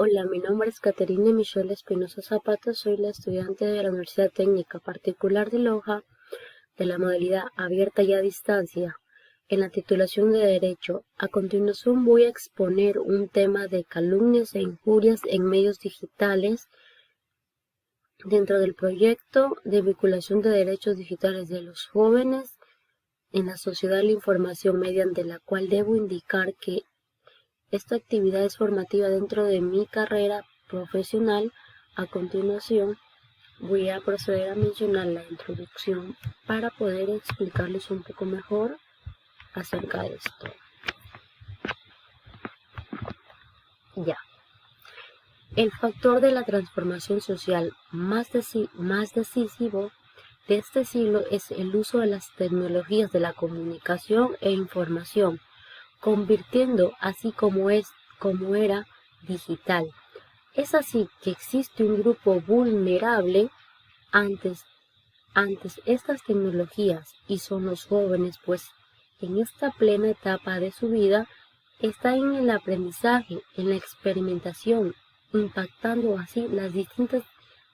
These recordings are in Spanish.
Hola, mi nombre es Caterina Michelle Espinosa Zapata, soy la estudiante de la Universidad Técnica Particular de Loja de la modalidad abierta y a distancia en la titulación de Derecho. A continuación voy a exponer un tema de calumnias e injurias en medios digitales dentro del proyecto de vinculación de derechos digitales de los jóvenes en la sociedad de la información, mediante la cual debo indicar que esta actividad es formativa dentro de mi carrera profesional. A continuación, voy a proceder a mencionar la introducción para poder explicarles un poco mejor acerca de esto. Ya. El factor de la transformación social más decisivo de este siglo es el uso de las tecnologías de la comunicación e información, convirtiendo así como era digital. Es así que existe un grupo vulnerable antes estas tecnologías, y son los jóvenes, pues en esta plena etapa de su vida están en el aprendizaje, en la experimentación, impactando así las distintas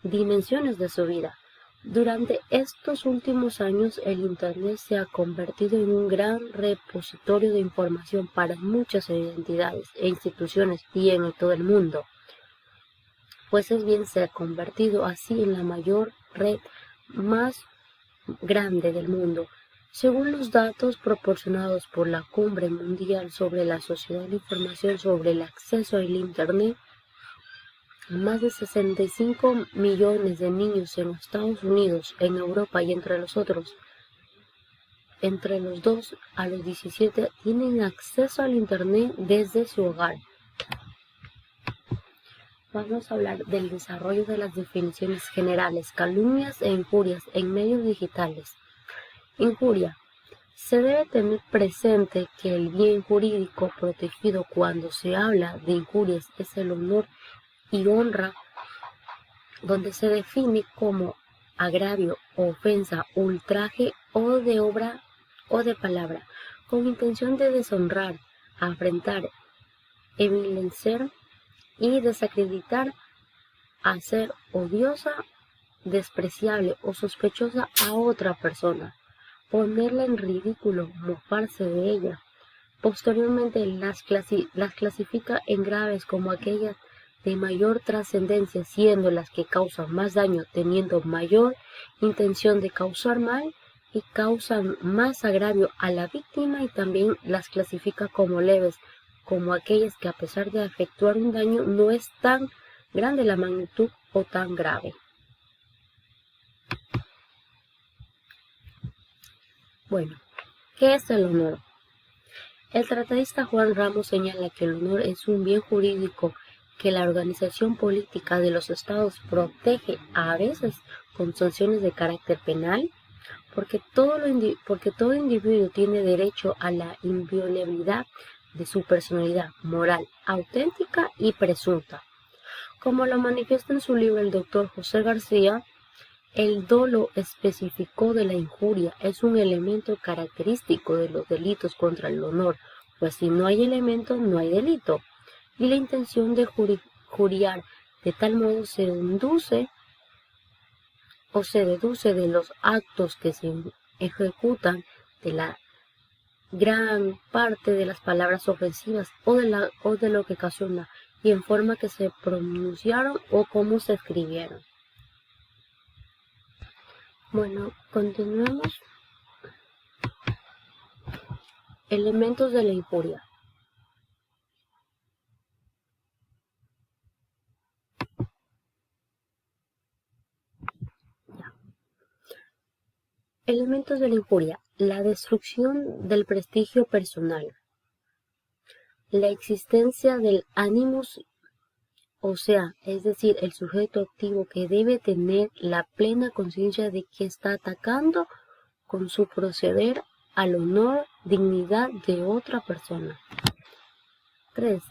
dimensiones de su vida. Durante estos últimos años, el Internet se ha convertido en un gran repositorio de información para muchas entidades e instituciones y en todo el mundo, pues se ha convertido así en la mayor red más grande del mundo. Según los datos proporcionados por la Cumbre Mundial sobre la Sociedad de la Información sobre el acceso al Internet, más de 65 millones de niños en Estados Unidos, en Europa y entre los 2 a los 17, tienen acceso al Internet desde su hogar. Vamos a hablar del desarrollo de las definiciones generales, calumnias e injurias en medios digitales. Injuria. Se debe tener presente que el bien jurídico protegido cuando se habla de injurias es el honor y honra, donde se define como agravio, ofensa, ultraje o de obra o de palabra, con intención de deshonrar, afrentar, envilecer y desacreditar, hacer odiosa, despreciable o sospechosa a otra persona, ponerla en ridículo, mofarse de ella. Posteriormente las clasifica en graves como aquellas de mayor trascendencia, siendo las que causan más daño teniendo mayor intención de causar mal y causan más agravio a la víctima, y también las clasifica como leves, como aquellas que a pesar de efectuar un daño no es tan grande la magnitud o tan grave. Bueno, ¿qué es el honor? El tratadista Juan Ramos señala que el honor es un bien jurídico que la organización política de los estados protege, a veces con sanciones de carácter penal, porque todo individuo tiene derecho a la inviolabilidad de su personalidad moral auténtica y presunta. Como lo manifiesta en su libro el doctor José García, el dolo específico de la injuria es un elemento característico de los delitos contra el honor, pues si no hay elemento, no hay delito. Y la intención de juriar de tal modo se induce o se deduce de los actos que se ejecutan, de la gran parte de las palabras ofensivas o de lo que ocasiona, y en forma que se pronunciaron o cómo se escribieron. Bueno, continuemos. Elementos de la injuria. Elementos de la injuria. La destrucción del prestigio personal. La existencia del animus, o sea, es decir, el sujeto activo que debe tener la plena conciencia de que está atacando con su proceder al honor, dignidad de otra persona. 3.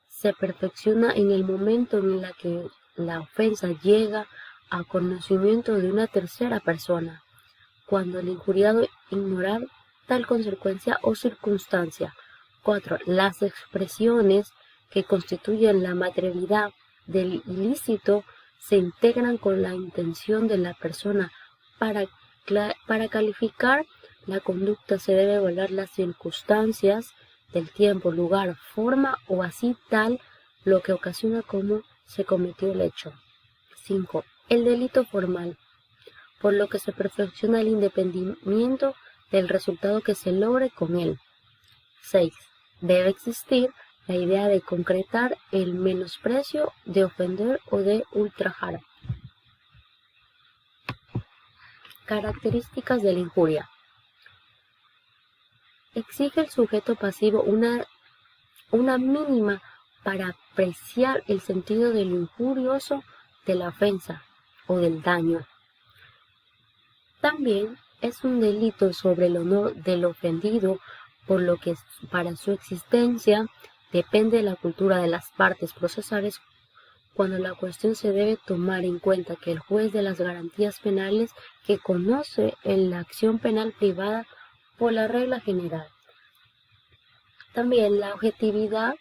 Se perfecciona en el momento en el que la ofensa llega a conocimiento de una tercera persona, cuando el injuriado ignorar tal consecuencia o circunstancia. 4. Las expresiones que constituyen la materialidad del ilícito se integran con la intención de la persona. Para calificar la conducta se debe evaluar las circunstancias del tiempo, lugar, forma o así tal lo que ocasiona cómo se cometió el hecho. 5. El delito formal, por lo que se perfecciona el independimiento del resultado que se logre con él. 6. Debe existir la idea de concretar el menosprecio, de ofender o de ultrajar. Características de la injuria. Exige el sujeto pasivo una mínima para apreciar el sentido de lo injurioso de la ofensa o del daño. También es un delito sobre el honor del ofendido, por lo que para su existencia depende de la cultura de las partes procesales. Cuando la cuestión se debe tomar en cuenta que el juez de las garantías penales que conoce en la acción penal privada por la regla general. También la objetividad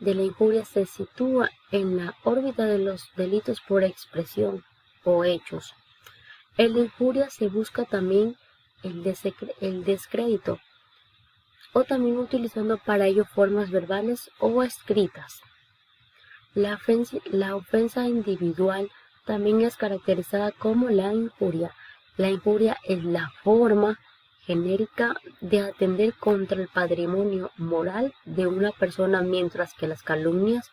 de la injuria se sitúa en la órbita de los delitos por expresión o hechos. En la injuria se busca también el descrédito, o también utilizando para ello formas verbales o escritas. La ofensa individual también es caracterizada como la injuria. La injuria es la forma genérica de atender contra el patrimonio moral de una persona, mientras que las calumnias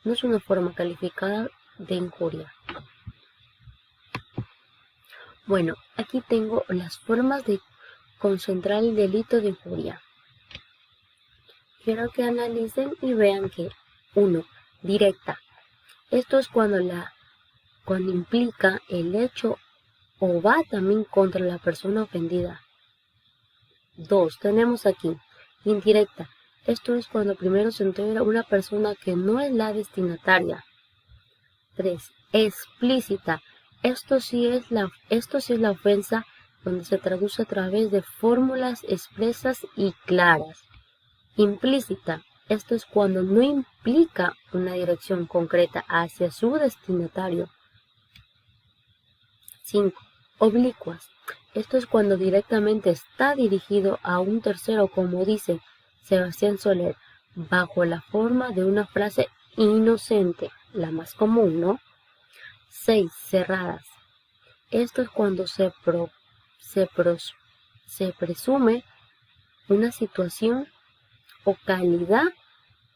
no es una forma calificada de injuria. Bueno, aquí tengo las formas de concentrar el delito de injuria. Quiero que analicen y vean que 1. Directa. Esto es cuando implica el hecho o va también contra la persona ofendida. 2. Tenemos aquí indirecta. Esto es cuando primero se integra una persona que no es la destinataria. 3. Explícita. Esto sí es la ofensa donde se traduce a través de fórmulas expresas y claras. Implícita. Esto es cuando no implica una dirección concreta hacia su destinatario. 5. Oblicuas. Esto es cuando directamente está dirigido a un tercero, como dice Sebastián Soler, bajo la forma de una frase inocente, la más común, ¿no? 6. Cerradas. Esto es cuando se presume una situación o calidad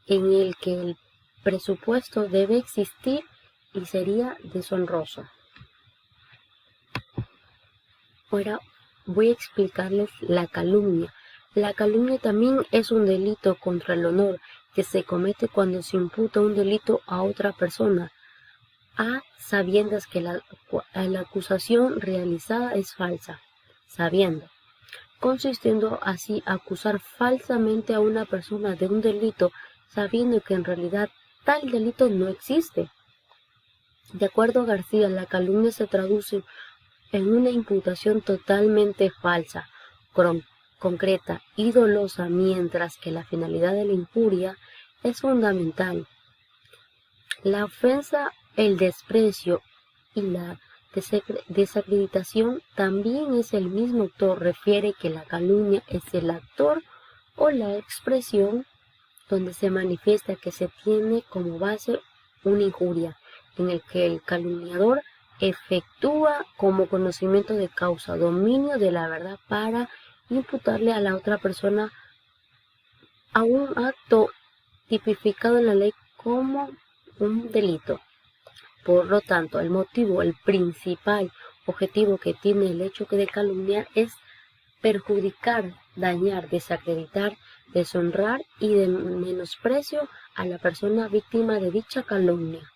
en el que el presupuesto debe existir y sería deshonroso. Ahora voy a explicarles la calumnia. La calumnia también es un delito contra el honor que se comete cuando se imputa un delito a otra persona, a sabiendas que la acusación realizada es falsa, consistiendo así acusar falsamente a una persona de un delito, sabiendo que en realidad tal delito no existe. De acuerdo a García, la calumnia se traduce en una imputación totalmente falsa, concreta y dolosa, mientras que la finalidad de la injuria es fundamental. La ofensa, el desprecio y la desacreditación también es el mismo autor. Refiere que la calumnia es el actor o la expresión donde se manifiesta que se tiene como base una injuria, en el que el calumniador efectúa como conocimiento de causa, dominio de la verdad para imputarle a la otra persona a un acto tipificado en la ley como un delito. Por lo tanto, el principal objetivo que tiene el hecho de calumniar es perjudicar, dañar, desacreditar, deshonrar y de menosprecio a la persona víctima de dicha calumnia.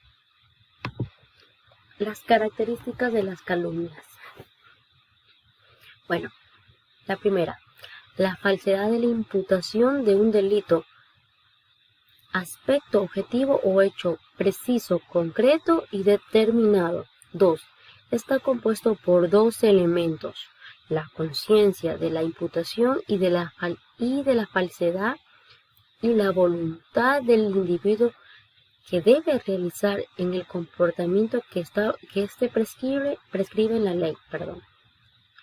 Las características de las calumnias. Bueno, la primera, la falsedad de la imputación de un delito, aspecto objetivo o hecho preciso, concreto y determinado. 2. Está compuesto por dos elementos: la conciencia de la imputación y de la falsedad, y la voluntad del individuo que debe realizar en el comportamiento que prescribe en la ley.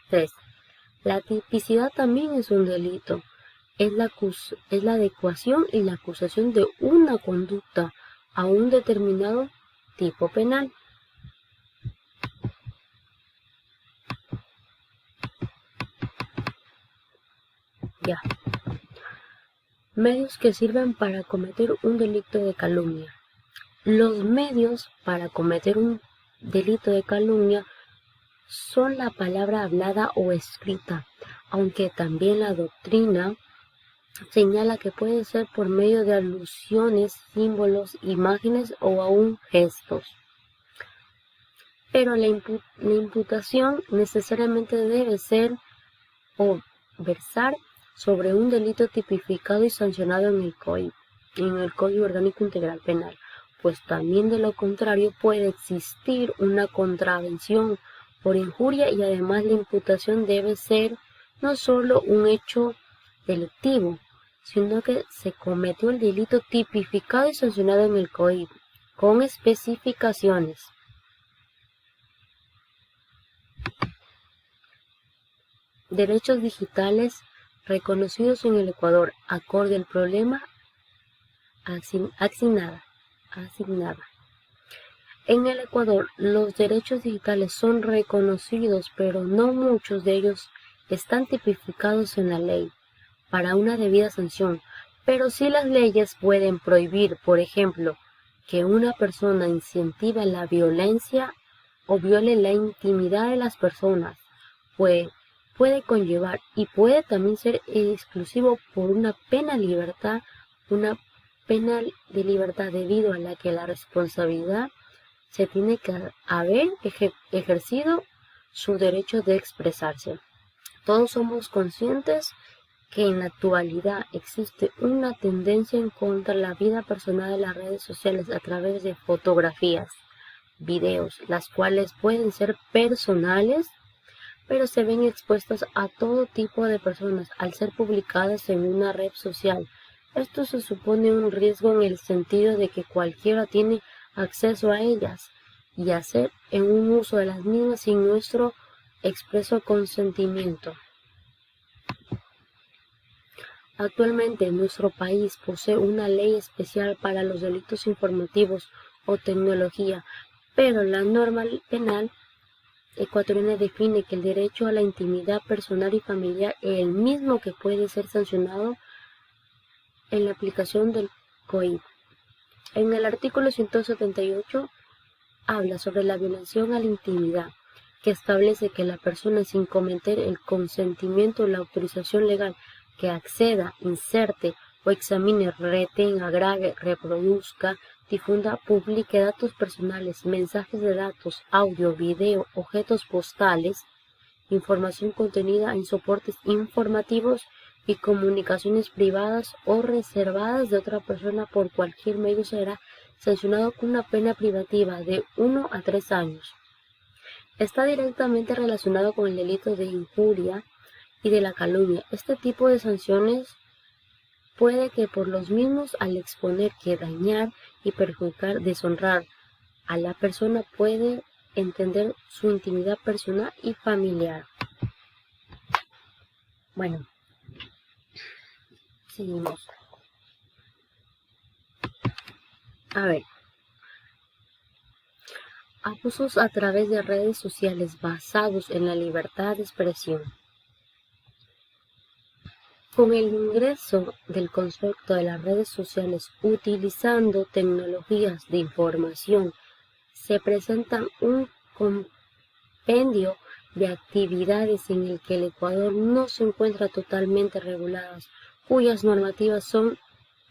3. La tipicidad también es un delito. Es la adecuación y la acusación de una conducta a un determinado tipo penal. Ya. Medios que sirven para cometer un delito de calumnia. Los medios para cometer un delito de calumnia son la palabra hablada o escrita, aunque también la doctrina señala que puede ser por medio de alusiones, símbolos, imágenes o aún gestos. Pero la imputación necesariamente debe ser o versar sobre un delito tipificado y sancionado en el Código Orgánico Integral Penal, pues también de lo contrario puede existir una contravención por injuria y además la imputación debe ser no solo un hecho delictivo, sino que se cometió el delito tipificado y sancionado en el Código, con especificaciones. Derechos digitales reconocidos en el Ecuador, acorde al problema asignada. En el Ecuador, los derechos digitales son reconocidos, pero no muchos de ellos están tipificados en la ley para una debida sanción. Pero sí las leyes pueden prohibir, por ejemplo, que una persona incentive la violencia o viole la intimidad de las personas, puede conllevar y puede también ser exclusivo por una pena de libertad debido a la que la responsabilidad se tiene que haber ejercido su derecho de expresarse. Todos somos conscientes que en la actualidad existe una tendencia en contra de la vida personal de las redes sociales a través de fotografías, videos, las cuales pueden ser personales, pero se ven expuestas a todo tipo de personas al ser publicadas en una red social. Esto se supone un riesgo en el sentido de que cualquiera tiene acceso a ellas y hacer en un uso de las mismas sin nuestro expreso consentimiento. Actualmente nuestro país posee una ley especial para los delitos informativos o tecnología, pero la norma penal ecuatoriana define que el derecho a la intimidad personal y familiar es el mismo que puede ser sancionado en la aplicación del COIP. En el artículo 178 habla sobre la violación a la intimidad, que establece que la persona sin cometer el consentimiento o la autorización legal que acceda, inserte o examine, retenga, grabe, reproduzca, difunda, publique datos personales, mensajes de datos, audio, video, objetos postales, información contenida en soportes informativos y comunicaciones privadas o reservadas de otra persona por cualquier medio será sancionado con una pena privativa de 1 a 3 años. Está directamente relacionado con el delito de injuria y de la calumnia. Este tipo de sanciones puede que por los mismos al exponer que dañar y perjudicar, deshonrar a la persona puede entender su intimidad personal y familiar. Bueno, seguimos. A ver. Abusos a través de redes sociales basados en la libertad de expresión. Con el ingreso del concepto de las redes sociales utilizando tecnologías de información, se presentan un compendio de actividades en el que el Ecuador no se encuentra totalmente reguladas, cuyas normativas son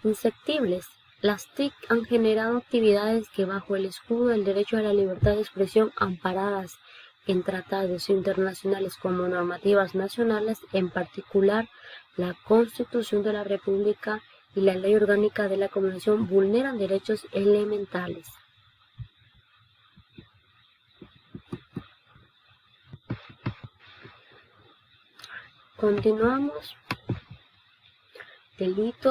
insertibles. Las TIC han generado actividades que bajo el escudo del derecho a la libertad de expresión amparadas en tratados internacionales como normativas nacionales, en particular la Constitución de la República y la Ley Orgánica de la Comunicación, vulneran derechos elementales. Continuamos. Delito